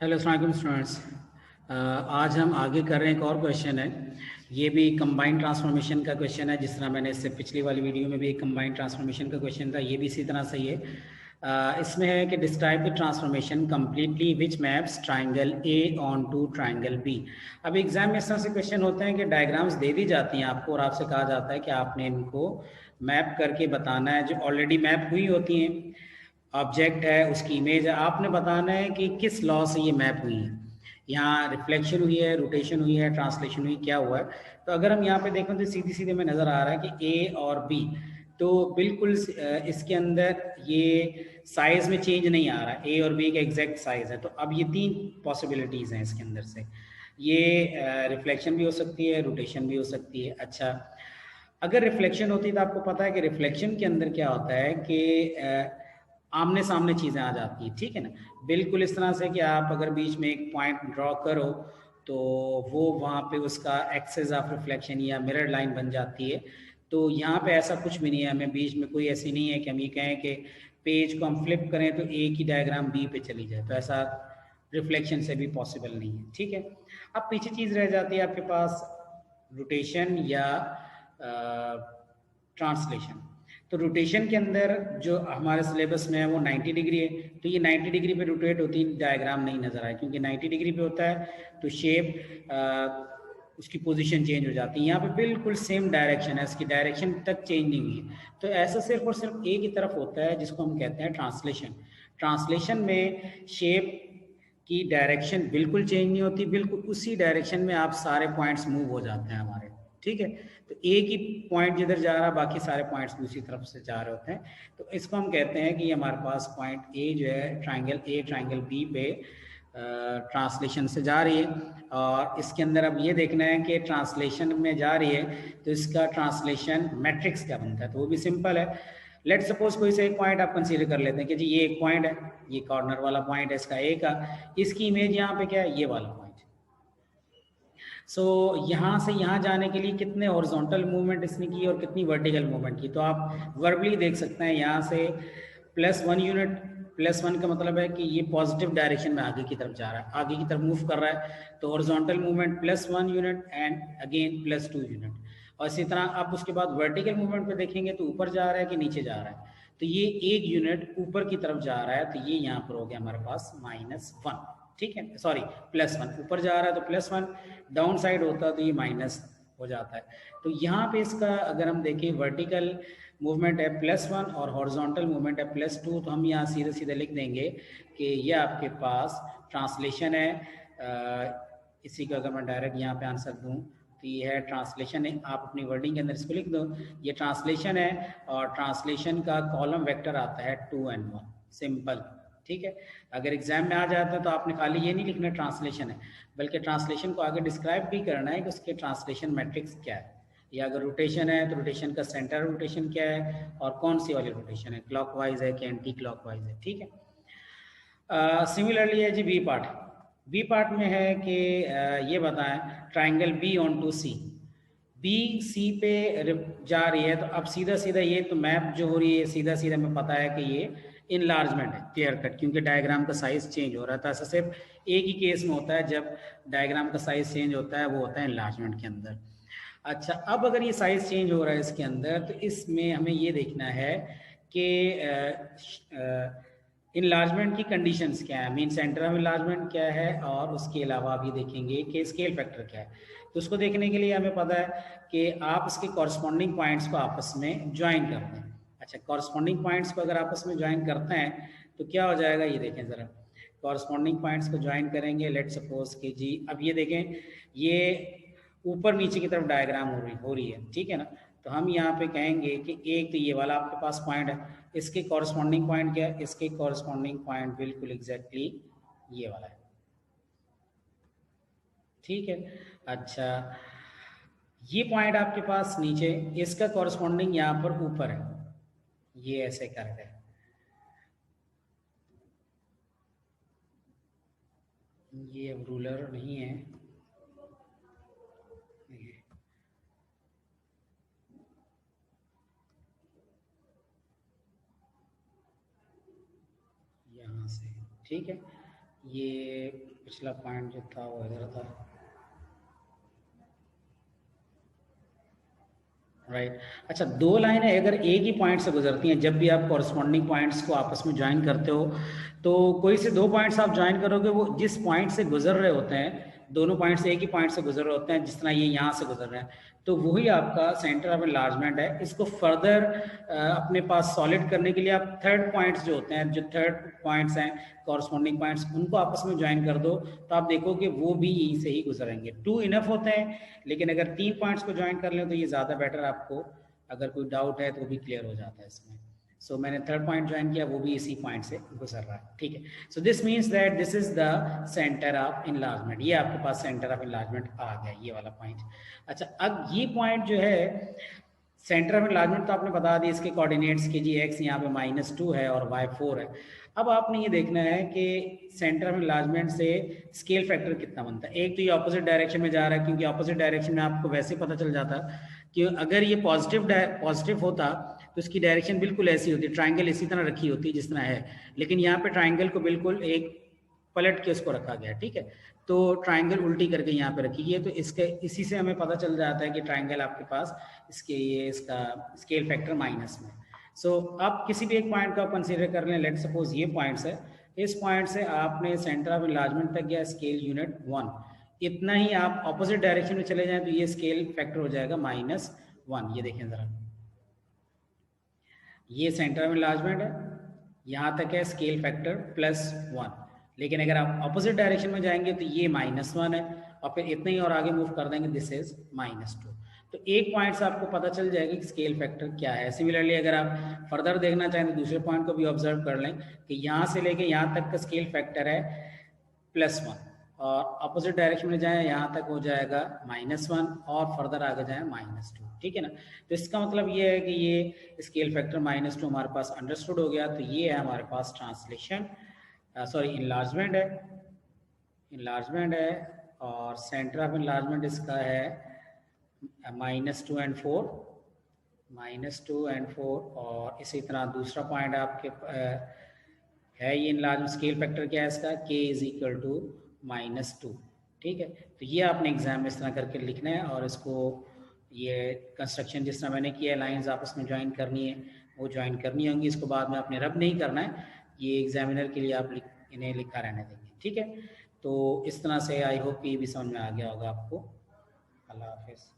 Hello अस्सलाम वालेकुम students. आज हम आगे कर रहे हैं, एक और क्वेश्चन है। ये भी कंबाइंड ट्रांसफॉर्मेशन का क्वेश्चन है। जिस तरह मैंने इससे पिछली वाली वीडियो में भी एक कंबाइंड ट्रांसफॉर्मेशन का क्वेश्चन था, ये भी इसी तरह से ही है। इसमें है कि describe the transformation completely which maps triangle A on to triangle B. अब एग्जाम में इस तरह से क्वेश्चन होते हैं कि डायग्राम्स दे दी जाती हैं आपको और आपसे कहा जाता है कि आपने इनको मैप करके बताना है, जो ऑलरेडी मैप हुई होती हैं। ऑब्जेक्ट है, उसकी इमेज है, आपने बताना है कि किस लॉ से ये मैप हुई है। यहाँ रिफ्लेक्शन हुई है, रोटेशन हुई है, ट्रांसलेशन हुई, क्या हुआ है। तो अगर हम यहाँ पे देखें तो सीधी सीधे में नज़र आ रहा है कि ए और बी तो बिल्कुल इसके अंदर ये साइज में चेंज नहीं आ रहा है। ए और बी का एग्जैक्ट साइज है। तो अब ये तीन पॉसिबिलिटीज़ हैं इसके अंदर से। ये रिफ्लेक्शन भी हो सकती है, रोटेशन भी हो सकती है। अच्छा, अगर रिफ्लेक्शन होती है तो आपको पता है कि रिफ्लेक्शन के अंदर क्या होता है कि आमने सामने चीज़ें आ जाती हैं, ठीक है ना। बिल्कुल इस तरह से कि आप अगर बीच में एक पॉइंट ड्रॉ करो तो वो वहाँ पे उसका एक्सेस ऑफ रिफ्लेक्शन या मिरर लाइन बन जाती है। तो यहाँ पे ऐसा कुछ भी नहीं है, हमें बीच में कोई ऐसी नहीं है कि हम ये कहें कि पेज को हम फ्लिप करें तो ए की डायग्राम बी पे चली जाए। तो ऐसा रिफ्लेक्शन से भी पॉसिबल नहीं है, ठीक है। अब पीछे चीज़ रह जाती है आपके पास, रोटेशन या ट्रांसलेशन। तो रोटेशन के अंदर जो हमारे सिलेबस में है वो 90 डिग्री है। तो ये 90 डिग्री पे रोटेट होती डायग्राम नहीं नज़र आए, क्योंकि 90 डिग्री पे होता है तो शेप उसकी पोजीशन चेंज हो जाती है। यहाँ पे बिल्कुल सेम डायरेक्शन है, इसकी डायरेक्शन तक चेंज नहीं हुई है। तो ऐसा सिर्फ और सिर्फ ए की तरफ होता है, जिसको हम कहते हैं ट्रांसलेशन। ट्रांसलेशन में शेप की डायरेक्शन बिल्कुल चेंज नहीं होती, बिल्कुल उसी डायरेक्शन में आप सारे पॉइंट्स मूव हो जाते हैं हमारे, ठीक है। तो एक ही पॉइंट जिधर जा रहा है बाकी सारे पॉइंट्स दूसरी तरफ से जा रहे होते हैं। तो इसको हम कहते हैं कि हमारे पास पॉइंट ए जो है ट्राइंगल ए ट्राइंगल बी पे ट्रांसलेशन से जा रही है। और इसके अंदर अब ये देखना है कि ट्रांसलेशन में जा रही है तो इसका ट्रांसलेशन मैट्रिक्स क्या बनता है। तो वो भी सिंपल है। लेट सपोज कोई से एक पॉइंट आप कंसीडर कर लेते हैं कि जी ये एक पॉइंट है, ये कॉर्नर वाला पॉइंट है इसका ए का, इसकी इमेज यहाँ पे क्या है, ये वाला पॉइंट। सो यहाँ से यहाँ जाने के लिए कितने हॉरिजॉन्टल मूवमेंट इसने की और कितनी वर्टिकल मूवमेंट की, तो आप वर्बली देख सकते हैं। यहाँ से +1 यूनिट, +1 का मतलब है कि ये पॉजिटिव डायरेक्शन में आगे की तरफ जा रहा है, आगे की तरफ मूव कर रहा है। तो horizontal movement +1 unit and again +2 unit. और इसी तरह आप उसके बाद वर्टिकल मूवमेंट पे देखेंगे तो ऊपर जा रहा है कि नीचे जा रहा है। तो ये 1 यूनिट ऊपर की तरफ जा रहा है, तो ये यहाँ पर हो गया हमारे पास -1, ठीक है, सॉरी +1। ऊपर जा रहा है तो +1, डाउन साइड होता तो ये माइनस हो जाता है। तो यहाँ पे इसका अगर हम देखें वर्टिकल मूवमेंट है +1 और हॉरिजॉन्टल मूवमेंट है +2, तो हम यहाँ सीधे सीधे लिख देंगे कि ये आपके पास ट्रांसलेशन है। इसी का अगर मैं डायरेक्ट यहाँ पे आंसर दूँ तो ये है ट्रांसलेशन है। आप अपनी वर्डिंग के अंदर इसको लिख दो, ये ट्रांसलेशन है। और ट्रांसलेशन का कॉलम वेक्टर आता है 2 and 1, सिंपल, ठीक है। अगर एग्जाम में आ जाता है तो आपने खाली ये नहीं लिखना ट्रांसलेशन है, बल्कि ट्रांसलेशन को आगे डिस्क्राइब भी करना है कि उसके ट्रांसलेशन मैट्रिक्स क्या है। या अगर रोटेशन है तो रोटेशन का सेंटर रोटेशन क्या है और कौन सी वाली रोटेशन है, क्लॉकवाइज है कि एंटी क्लॉकवाइज है, ठीक है। सिमिलरली है जी बी पार्ट। बी पार्ट में है कि ये बताएं triangle B on to C, B C पे जा रही है। तो अब सीधा सीधा ये तो मैप जो हो रही है सीधा सीधा हमें पता है कि ये इनलार्जमेंट है, क्लियर कट, क्योंकि डायग्राम का साइज चेंज हो रहा था। ऐसा सिर्फ एक ही केस में होता है जब डायग्राम का साइज चेंज होता है, वो होता है इनलार्जमेंट के अंदर। अच्छा, अब अगर ये साइज चेंज हो रहा है इसके अंदर तो इसमें हमें ये देखना है कि इनलार्जमेंट की कंडीशंस क्या है, मीन सेंटर ऑफ इनलार्जमेंट क्या है, और उसके अलावा भी देखेंगे कि स्केल फैक्टर क्या है। तो उसको देखने के लिए हमें पता है कि आप इसके कॉरस्पॉन्डिंग पॉइंट्स को आपस में ज्वाइन करते हैं। अच्छा, कॉरस्पॉन्डिंग पॉइंट्स को अगर आपस में ज्वाइन करते हैं तो क्या हो जाएगा, ये देखें ज़रा। कॉरस्पॉन्डिंग पॉइंट्स को ज्वाइन करेंगे, लेट सपोज कि जी अब ये देखें, ये ऊपर नीचे की तरफ डायग्राम हो रही है, ठीक है ना। तो हम यहाँ पे कहेंगे कि एक तो ये वाला आपके पास पॉइंट है, इसके कॉरस्पॉन्डिंग पॉइंट क्या है, इसके कॉरस्पॉन्डिंग पॉइंट बिल्कुल एग्जैक्टली ये वाला है, ठीक है। अच्छा, ये पॉइंट आपके पास नीचे, इसका कॉरस्पॉन्डिंग यहाँ पर ऊपर है, ये ऐसे कर रहे हैं। ये अब रूलर नहीं है, यहाँ से, ठीक है। ये पिछला पॉइंट जो था वो इधर था, राइट। अच्छा, दो लाइनें अगर एक ही पॉइंट से गुजरती हैं, जब भी आप कॉरस्पॉन्डिंग पॉइंट्स को आपस में ज्वाइन करते हो, तो कोई से दो पॉइंट्स आप ज्वाइन करोगे, वो जिस पॉइंट से गुजर रहे होते हैं, दोनों पॉइंट्स एक ही पॉइंट से गुजर रहे होते हैं, जिस तरह ये यहाँ से गुजर रहे हैं, तो वही आपका सेंटर ऑफ एनलार्जमेंट है। इसको फर्दर अपने पास सॉलिड करने के लिए आप थर्ड पॉइंट्स जो होते हैं, जो थर्ड पॉइंट्स हैं कॉरस्पॉन्डिंग पॉइंट्स, उनको आपस में ज्वाइन कर दो, तो आप देखो कि वो भी यहीं से ही गुजरेंगे। 2 इनफ होते हैं, लेकिन अगर 3 पॉइंट्स को ज्वाइन कर लें तो ये ज़्यादा बेटर, आपको अगर कोई डाउट है तो वो भी क्लियर हो जाता है इसमें। सो मैंने थर्ड पॉइंट ज्वाइन किया, वो भी इसी पॉइंट से गुजर रहा है, ठीक है। So this means that this is the centre of enlargement. ये आपके पास सेंटर ऑफ इनलार्जमेंट आ गया, ये वाला पॉइंट। अच्छा, अब ये पॉइंट जो है सेंटर ऑफ इनलार्जमेंट, तो आपने बता दी इसके कोऑर्डिनेट्स के जी, एक्स यहाँ पे -2 है और y 4 है। अब आपने ये देखना है कि सेंटर ऑफ इनलार्जमेंट से स्केल फैक्टर कितना बनता है। एक तो ये ऑपोजिट डायरेक्शन में जा रहा है, क्योंकि ऑपोजिट डायरेक्शन में आपको वैसे पता चल जाता कि अगर ये पॉजिटिव होता तो इसकी डायरेक्शन बिल्कुल ऐसी होती, ट्राइंगल इसी तरह रखी होती जिस तरह है, लेकिन यहाँ पे ट्राइंगल को बिल्कुल एक पलट के उसको रखा गया, ठीक है। तो ट्राइंगल उल्टी करके यहाँ पे रखी है, तो इसके इसी से हमें पता चल जाता है कि ट्राइंगल आपके पास इसके ये इसका स्केल फैक्टर माइनस में। सो आप किसी भी एक पॉइंट को आप कंसीडर कर लें, लेट सपोज ये पॉइंट्स है, इस पॉइंट से आपने सेंटर ऑफ इनलार्जमेंट तक गया स्केल यूनिट 1, इतना ही आप ऑपोजिट डायरेक्शन में चले जाएं तो ये स्केल फैक्टर हो जाएगा -1। ये देखें जरा, ये सेंटर ऑफ इनलार्जमेंट है, यहाँ तक है स्केल फैक्टर +1, लेकिन अगर आप अपोजिट डायरेक्शन में जाएंगे तो ये -1 है, और फिर इतना ही और आगे मूव कर देंगे, दिस इज -2। तो एक पॉइंट से आपको पता चल जाएगा कि स्केल फैक्टर क्या है। सिमिलरली अगर आप फर्दर देखना चाहें तो दूसरे पॉइंट को भी ऑब्जर्व कर लें कि यहाँ से लेके यहाँ तक का स्केल फैक्टर है +1, और अपोजिट डायरेक्शन में जाएं यहाँ तक हो जाएगा -1, और फर्दर आगे जाएं -2, ठीक है ना। तो इसका मतलब ये है कि ये स्केल फैक्टर -2 हमारे पास अंडरस्टूड हो गया। तो ये है हमारे पास ट्रांसलेशन, सॉरी इनलार्जमेंट है, और सेंटर ऑफ इनलार्जमेंट इसका है -2 and 4, और इसी तरह दूसरा पॉइंट आपके है ये इनलार्जमेंट, स्केल फैक्टर क्या है इसका, k = -2, ठीक है। तो ये आपने एग्जाम में इस तरह करके लिखना है, और इसको ये कंस्ट्रक्शन जिस तरह मैंने किया है, लाइंस आपस में ज्वाइन करनी है, वो ज्वाइन करनी होंगी, इसको बाद में आपने रब नहीं करना है, ये एग्जामिनर के लिए आप इन्हें लिखा रहने देंगे, ठीक है। तो इस तरह से आई होप ये भी समझ में आ गया होगा आपको। अल्लाह हाफिज़।